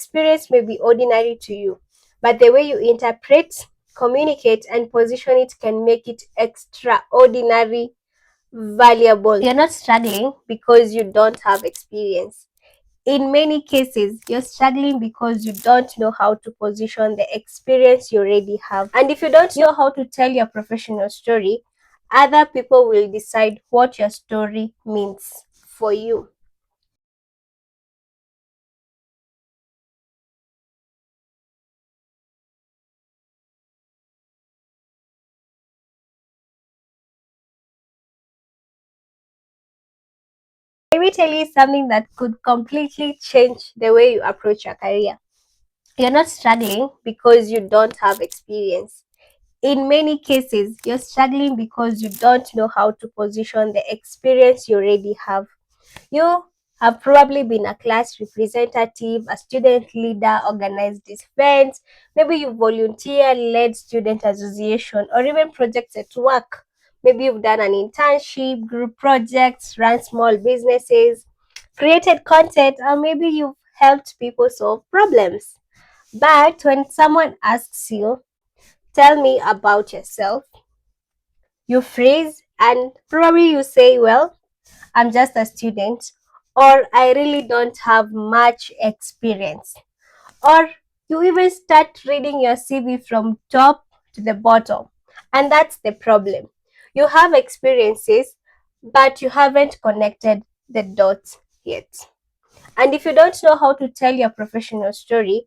experience may be ordinary to you, but the way you interpret, communicate, and position it can make it extraordinary valuable. You're not struggling because you don't have experience. In many cases, you're struggling because you don't know how to position the experience you already have. And if you don't know how to tell your professional story, other people will decide what your story means for you. Let me tell you something that could completely change the way you approach your career. You're not struggling because you don't have experience. In many cases, you're struggling because you don't know how to position the experience you already have. You have probably been a class representative, a student leader, organized these events. Maybe you volunteer, led student association, or even projects at work. Maybe you've done an internship, group projects, run small businesses, created content, or maybe you've helped people solve problems. But when someone asks you, tell me about yourself, you freeze and probably you say, well, I'm just a student, or I really don't have much experience. Or you even start reading your CV from top to the bottom. And that's the problem. You have experiences, but you haven't connected the dots yet. And if you don't know how to tell your professional story,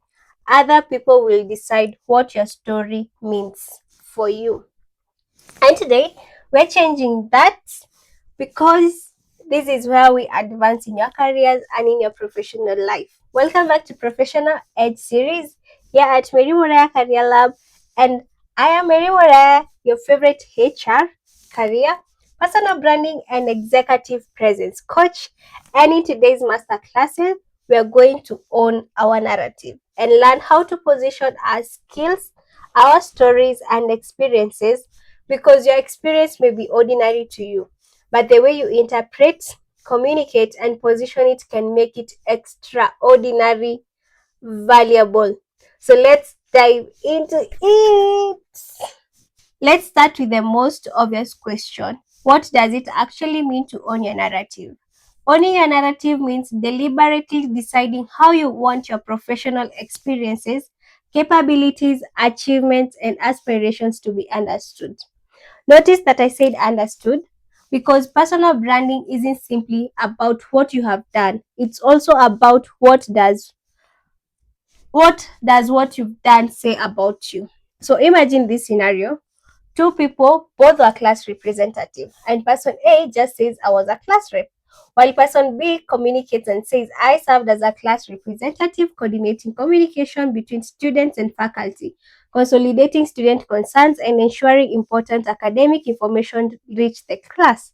other people will decide what your story means for you. And today, we're changing that because this is where we advance in your careers and in your professional life. Welcome back to Professional Edge Series here at Muraya Career Lab, and I am Muraya, your favorite HR, career, personal branding, and executive presence coach. And in today's masterclasses, we are going to own our narrative and learn how to position our skills, our stories, and experiences because your experience may be ordinary to you, but the way you interpret, communicate, and position it can make it extraordinary valuable. So let's dive into it. Let's start with the most obvious question. What does it actually mean to own your narrative? Owning your narrative means deliberately deciding how you want your professional experiences, capabilities, achievements, and aspirations to be understood. Notice that I said understood because personal branding isn't simply about what you have done. It's also about what you've done say about you. So imagine this scenario. Two people, both are class representative, and person A just says I was a class rep, while person B communicates and says I served as a class representative coordinating communication between students and faculty, consolidating student concerns and ensuring important academic information reach the class.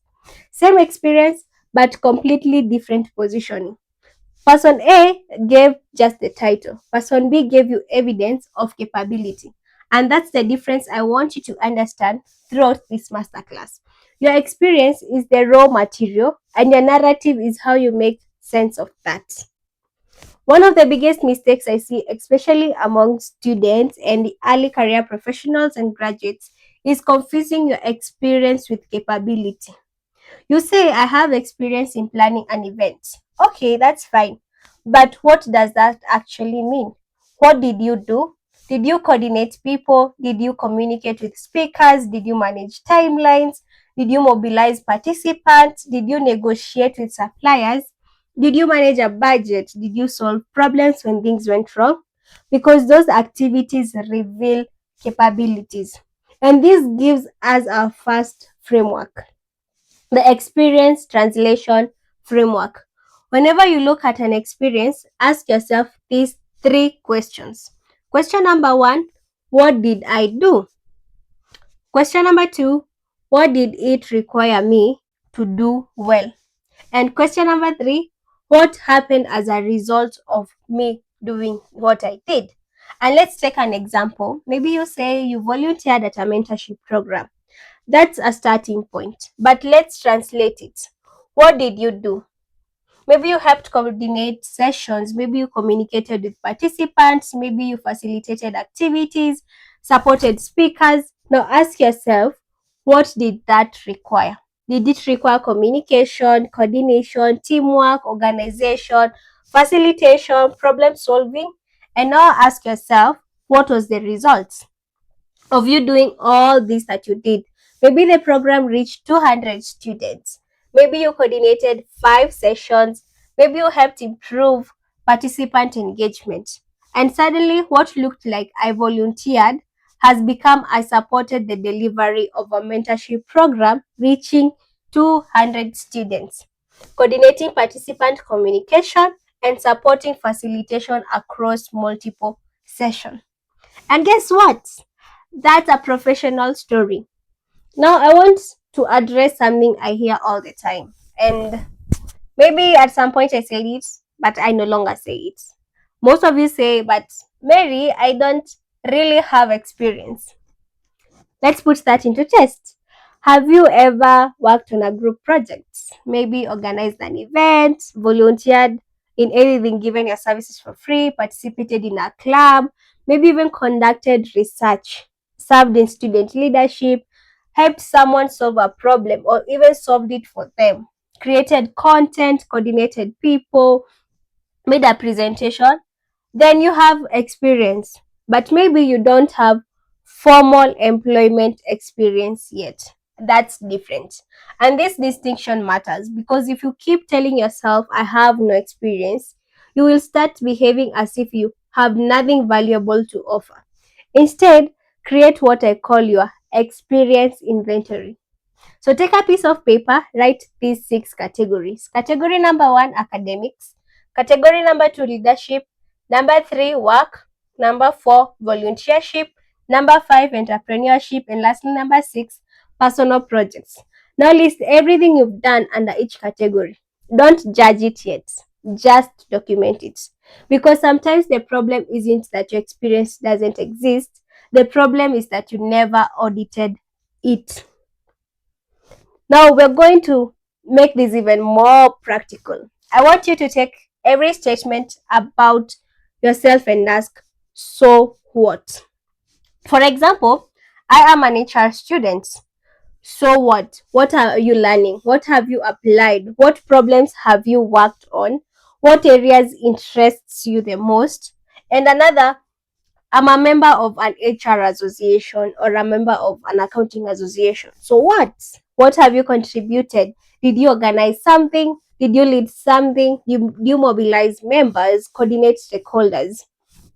Same experience but completely different positioning. Person A gave just the title. Person B gave you evidence of capability. And that's the difference I want you to understand throughout this masterclass. Your experience is the raw material, and your narrative is how you make sense of that. One of the biggest mistakes I see, especially among students and the early career professionals and graduates, is confusing your experience with capability. You say, I have experience in planning an event. Okay, that's fine. But what does that actually mean? What did you do? Did you coordinate people? Did you communicate with speakers? Did you manage timelines? Did you mobilize participants? Did you negotiate with suppliers? Did you manage a budget? Did you solve problems when things went wrong? Because those activities reveal capabilities. And this gives us our first framework, the experience translation framework. Whenever you look at an experience, ask yourself these three questions. Question number one, what did I do? Question number two, what did it require me to do well? And question number three, what happened as a result of me doing what I did? And let's take an example. Maybe you say you volunteered at a mentorship program. That's a starting point. But let's translate it. What did you do? Maybe you helped coordinate sessions, maybe you communicated with participants, maybe you facilitated activities, supported speakers. Now ask yourself, what did that require? Did it require communication, coordination, teamwork, organization, facilitation, problem solving? And now ask yourself, what was the result of you doing all this that you did? Maybe the program reached 200 students. Maybe you coordinated 5 sessions. Maybe you helped improve participant engagement. And suddenly, what looked like I volunteered has become I supported the delivery of a mentorship program reaching 200 students, coordinating participant communication and supporting facilitation across multiple sessions. And guess what? That's a professional story. Now, I want to address something I hear all the time. And maybe at some point I said it, but I no longer say it. Most of you say, but Mary, I don't really have experience. Let's put that into test. Have you ever worked on a group project? Maybe organized an event, volunteered in anything, given your services for free, participated in a club, maybe even conducted research, served in student leadership, helped someone solve a problem, or even solved it for them, created content, coordinated people, made a presentation, then you have experience, but maybe you don't have formal employment experience yet. That's different. And this distinction matters because if you keep telling yourself, I have no experience, you will start behaving as if you have nothing valuable to offer. Instead, create what I call your experience inventory. So take a piece of paper, write these 6 categories. Category number 1, academics. Category number 2, leadership. Number 3, work. Number 4, volunteership. Number 5, entrepreneurship. And lastly, number 6, personal projects. Now list everything you've done under each category. Don't judge it yet. Just document it. Because sometimes the problem isn't that your experience doesn't exist. The problem is that you never audited it. Now we're going to make this even more practical. I want you to take every statement about yourself and ask, so what? For example, I am an HR student. So what? What are you learning? What have you applied? What problems have you worked on? What areas interests you the most? And another, I'm a member of an HR association or a member of an accounting association. So what? What have you contributed? Did you organize something? Did you lead something? You mobilize members, coordinate stakeholders?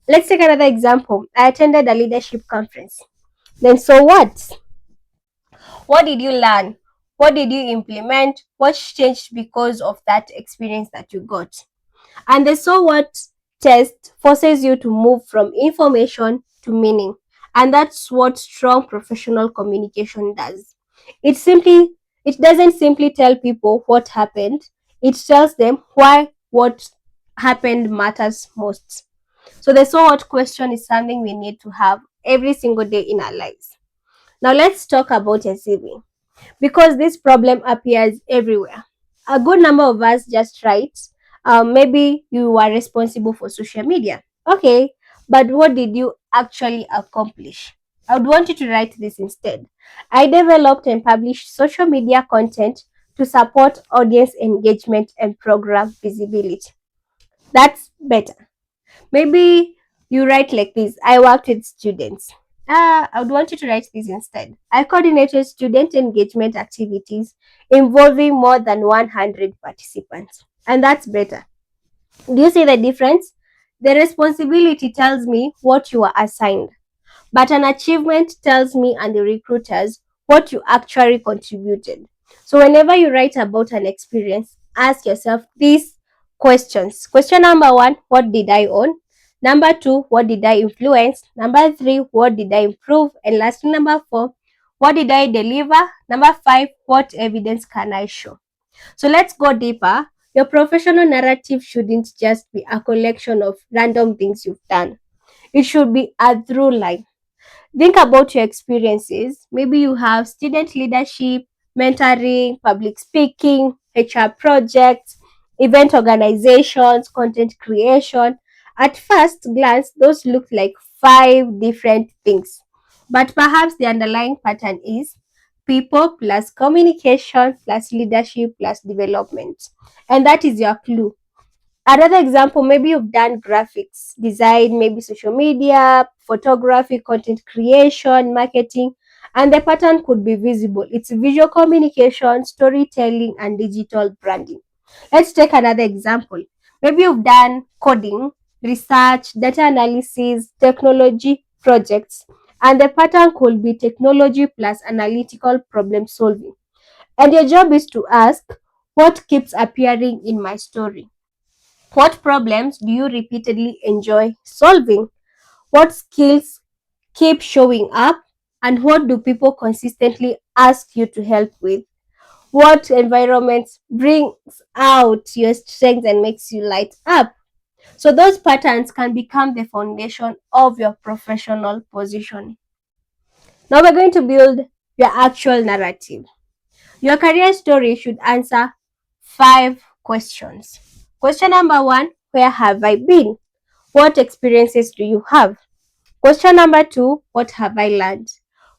Let's take another example. I attended a leadership conference. Then so what? What did you learn? What did you implement? What changed because of that experience that you got? And the so what test forces you to move from information to meaning. And that's what strong professional communication does. It simply it doesn't simply tell people what happened. It tells them why what happened matters most. So the so what question is something we need to have every single day in our lives. Now let's talk about a CV because this problem appears everywhere. A good number of us just write, maybe you are responsible for social media. Okay, but what did you actually accomplish? I would want you to write this instead. I developed and published social media content to support audience engagement and program visibility. That's better. Maybe you write like this: I worked with students. I would want you to write this instead. I coordinated student engagement activities involving more than 100 participants. And that's better. Do you see the difference? The responsibility tells me what you are assigned, but an achievement tells me and the recruiters what you actually contributed. So whenever you write about an experience, ask yourself these questions. Question number 1, what did I own? Number 2, what did I influence? Number 3, what did I improve? And lastly, number 4, what did I deliver? Number 5, what evidence can I show? So let's go deeper. Your professional narrative shouldn't just be a collection of random things you've done. It should be a through line. Think about your experiences. Maybe you have student leadership, mentoring, public speaking, HR projects, event organizations, content creation. At first glance, those look like five different things. But perhaps the underlying pattern is people plus communication plus leadership plus development. And that is your clue. Another example, maybe you've done graphics, design, maybe social media, photography, content creation, marketing, and the pattern could be visible. It's visual communication, storytelling, and digital branding. Let's take another example. Maybe you've done coding, research, data analysis, technology projects, and the pattern could be technology plus analytical problem solving. And your job is to ask, what keeps appearing in my story? What problems do you repeatedly enjoy solving? What skills keep showing up? And what do people consistently ask you to help with? What environment brings out your strengths and makes you light up? So those patterns can become the foundation of your professional position. Now we're going to build your actual narrative. Your career story should answer five questions. Question number one, where have I been? What experiences do you have? Question number two, what have I learned?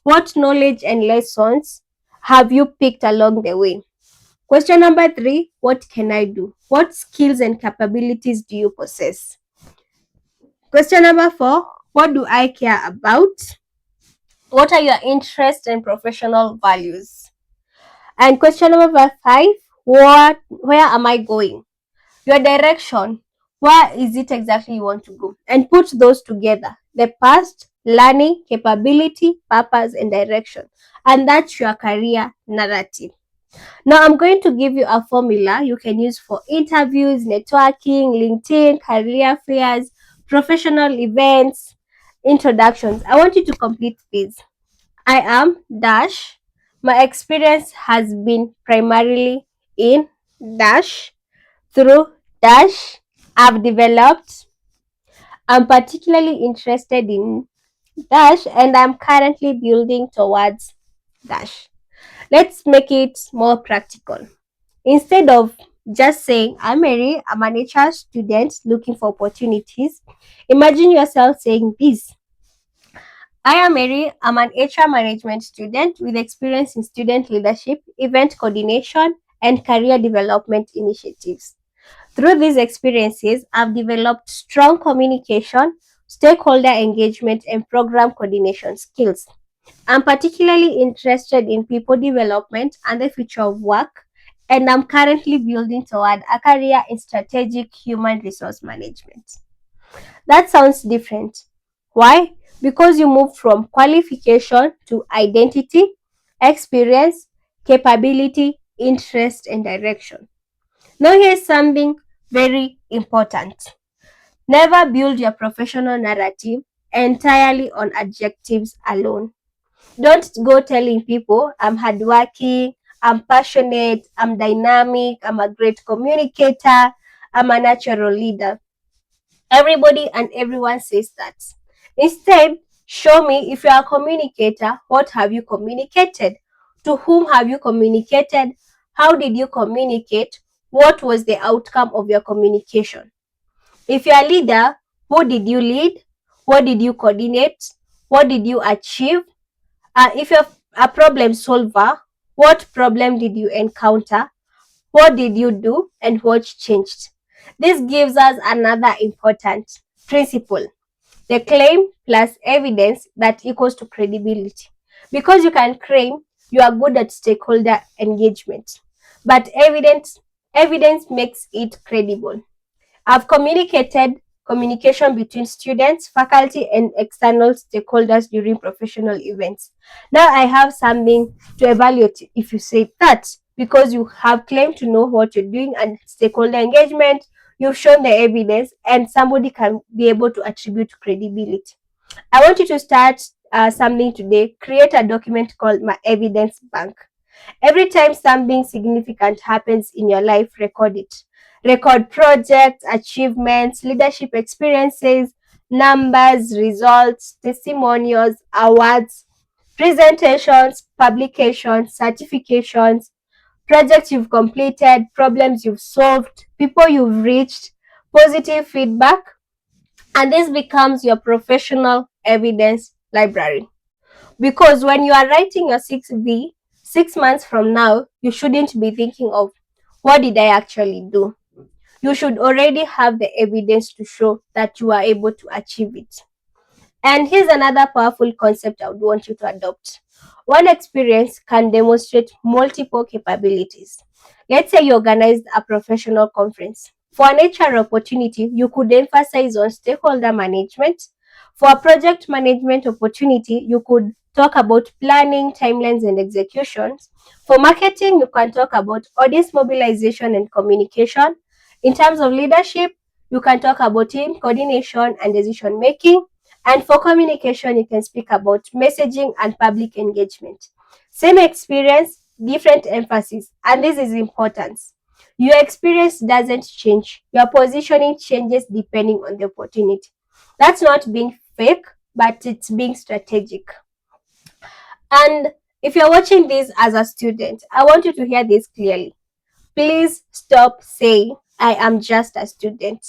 What knowledge and lessons have you picked along the way? Question number three, what can I do? What skills and capabilities do you possess? Question number four, what do I care about? What are your interests and professional values? And question number five, where am I going? Your direction. Where is it exactly you want to go? And put those together. The past, learning, capability, purpose, and direction. And that's your career narrative. Now, I'm going to give you a formula you can use for interviews, networking, LinkedIn, career fairs, professional events, introductions. I want you to complete this. I am dash. My experience has been primarily in dash through dash. I've developed. I'm particularly interested in dash and I'm currently building towards dash. Let's make it more practical. Instead of just saying, I'm Mary, I'm an HR student looking for opportunities, imagine yourself saying this. I am Mary, I'm an HR management student with experience in student leadership, event coordination, and career development initiatives. Through these experiences, I've developed strong communication, stakeholder engagement, and program coordination skills. I'm particularly interested in people development and the future of work, and I'm currently building toward a career in strategic human resource management. That sounds different. Why? Because you move from qualification to identity, experience, capability, interest, and direction. Now, here's something very important. Never build your professional narrative entirely on adjectives alone. Don't go telling people I'm hardworking, I'm passionate, I'm dynamic, I'm a great communicator, I'm a natural leader. Everybody and everyone says that. Instead, show me if you are a communicator, what have you communicated? To whom have you communicated? How did you communicate? What was the outcome of your communication? If you are a leader, who did you lead? What did you coordinate? What did you achieve? If you're a problem solver, what problem did you encounter? What did you do and what changed? This gives us another important principle. The claim plus evidence that equals to credibility. Because you can claim you are good at stakeholder engagement, but evidence makes it credible. I've communicated communication between students, faculty, and external stakeholders during professional events. Now I have something to evaluate if you say that because you have claimed to know what you're doing and stakeholder engagement, you've shown the evidence, and somebody can be able to attribute credibility. I want you to start something today. Create a document called My Evidence Bank. Every time something significant happens in your life, record it. Record projects, achievements, leadership experiences, numbers, results, testimonials, awards, presentations, publications, certifications. projects you've completed, problems you've solved, people you've reached, positive feedback, and this becomes your professional evidence library. Because when you are writing your 6V, 6 months from now, you shouldn't be thinking of what did I actually do. You should already have the evidence to show that you are able to achieve it. And here's another powerful concept I would want you to adopt. One experience can demonstrate multiple capabilities. Let's say you organized a professional conference. For an HR opportunity, you could emphasize on stakeholder management. For a project management opportunity, you could talk about planning, timelines, and executions. For marketing, you can talk about audience mobilization and communication. In terms of leadership, you can talk about team coordination and decision making. And for communication, you can speak about messaging and public engagement. Same experience, different emphasis. And this is important. Your experience doesn't change. Your positioning changes depending on the opportunity. That's not being fake, but it's being strategic. And if you're watching this as a student, I want you to hear this clearly. Please stop saying, I am just a student.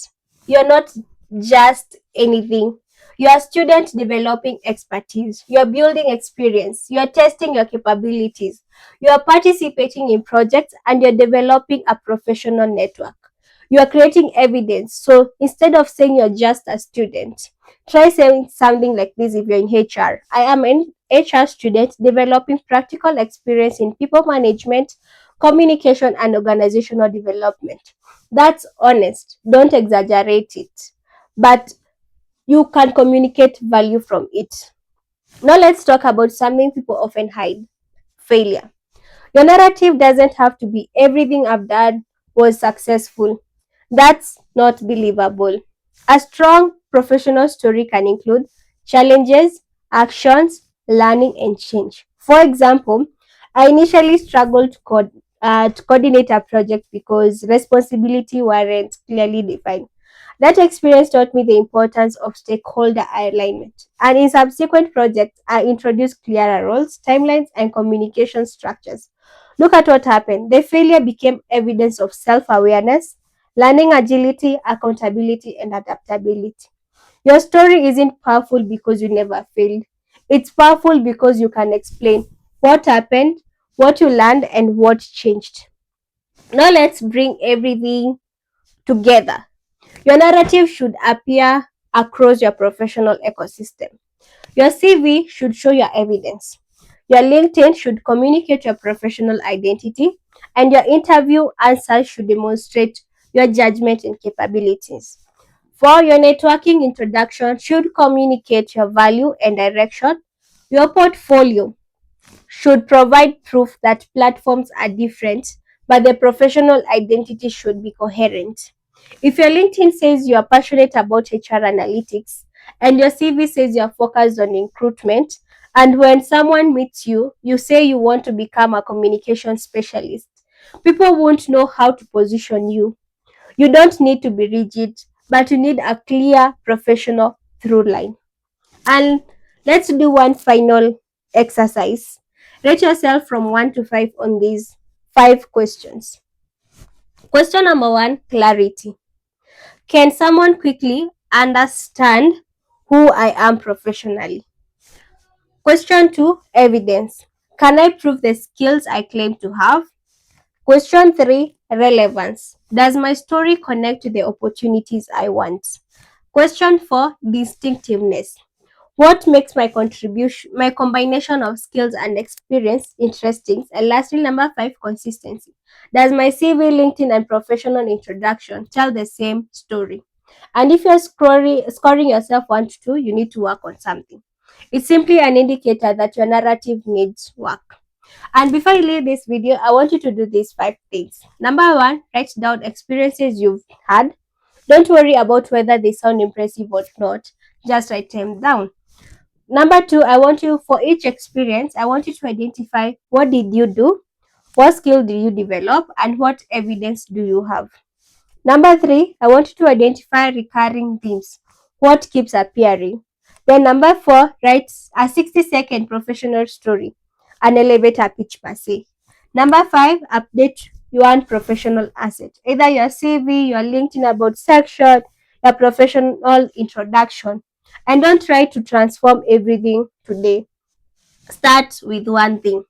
You're not just anything. You're a student developing expertise. You're building experience. You're testing your capabilities. You're participating in projects and you're developing a professional network. You are creating evidence. So instead of saying you're just a student, try saying something like this if you're in HR. I am an HR student developing practical experience in people management, communication, and organizational development. That's honest. Don't exaggerate it. But you can communicate value from it. Now let's talk about something people often hide: failure. Your narrative doesn't have to be everything I've done was successful. That's not believable. A strong professional story can include challenges, actions, learning, and change. For example, I initially struggled to coordinate a project because responsibility weren't clearly defined. That experience taught me the importance of stakeholder alignment. And in subsequent projects, I introduced clearer roles, timelines, and communication structures. Look at what happened. The failure became evidence of self awareness, learning agility, accountability, and adaptability. Your story isn't powerful because you never failed. It's powerful because you can explain what happened, what you learned, and what changed. Now let's bring everything together. Your narrative should appear across your professional ecosystem. Your CV should show your evidence. Your LinkedIn should communicate your professional identity, and your interview answers should demonstrate your judgment and capabilities. For your networking introduction should communicate your value and direction. Your portfolio should provide proof that platforms are different, but the professional identity should be coherent. If your LinkedIn says you are passionate about HR analytics and your CV says you are focused on recruitment, and when someone meets you, you say you want to become a communication specialist, people won't know how to position you. You don't need to be rigid, but you need a clear professional through line. And let's do one final exercise. Rate yourself from 1 to 5 on these 5 questions. Question number 1: clarity. Can someone quickly understand who I am professionally? Question 2: evidence. Can I prove the skills I claim to have? Question 3: relevance. Does my story connect to the opportunities I want? Question 4: distinctiveness. What makes my combination of skills and experience interesting? And lastly, number 5: consistency. Does my CV, LinkedIn, and professional introduction tell the same story? And if you're scoring yourself 1 to 2, you need to work on something. It's simply an indicator that your narrative needs work. And before you leave this video, I want you to do these 5 things. Number 1, write down experiences you've had. Don't worry about whether they sound impressive or not. Just write them down. Number 2, I want you, for each experience, I want you to identify what did you do, what skill do you develop, and what evidence do you have. Number 3, I want you to identify recurring themes. What keeps appearing? Then number 4, write a 60-second professional story, an elevator pitch per se. Number five, update your professional asset. Either your CV, your LinkedIn about section, your professional introduction. And don't try to transform everything today. Start with one thing.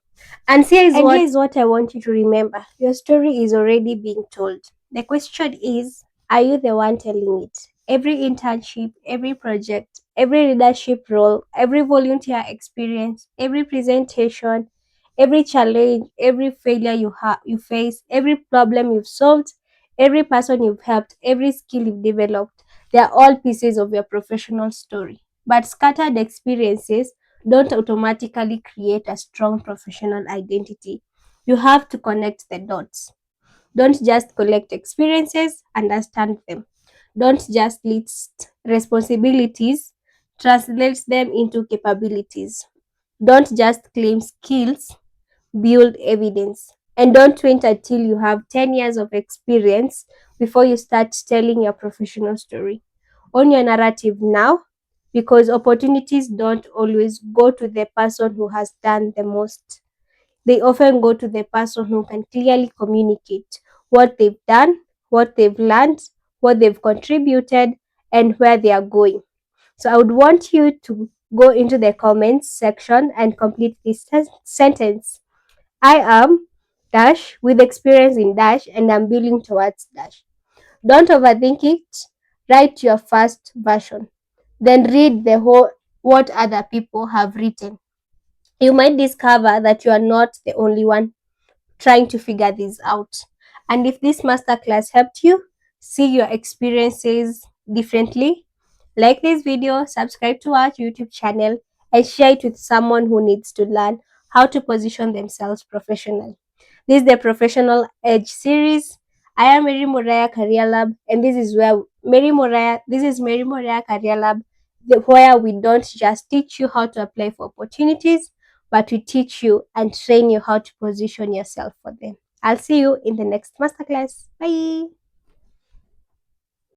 Here's what I want you to remember. Your story is already being told. The question is, are you the one telling it? Every internship, every project, every leadership role, every volunteer experience, every presentation, every challenge, every failure you face, every problem you've solved, every person you've helped, every skill you've developed, they are all pieces of your professional story. But scattered experiences don't automatically create a strong professional identity. You have to connect the dots. Don't just collect experiences, understand them. Don't just list responsibilities, translate them into capabilities. Don't just claim skills, build evidence. And don't wait until you have 10 years of experience before you start telling your professional story. Own your narrative now, because opportunities don't always go to the person who has done the most. They often go to the person who can clearly communicate what they've done, what they've learned, what they've contributed, and where they are going. So I would want you to go into the comments section and complete this sentence. I am dash with experience in dash and I'm building towards dash. Don't overthink it. Write your first version. Then read the whole what other people have written. You might discover that you are not the only one trying to figure this out. And if this masterclass helped you see your experiences differently, like this video, subscribe to our YouTube channel, and share it with someone who needs to learn how to position themselves professionally. This is the Professional Edge series. I am Mary Muraya Career Lab, and this is Mary Muraya Career Lab, where we don't just teach you how to apply for opportunities, but we teach you and train you how to position yourself for them. I'll see you in the next masterclass. Bye.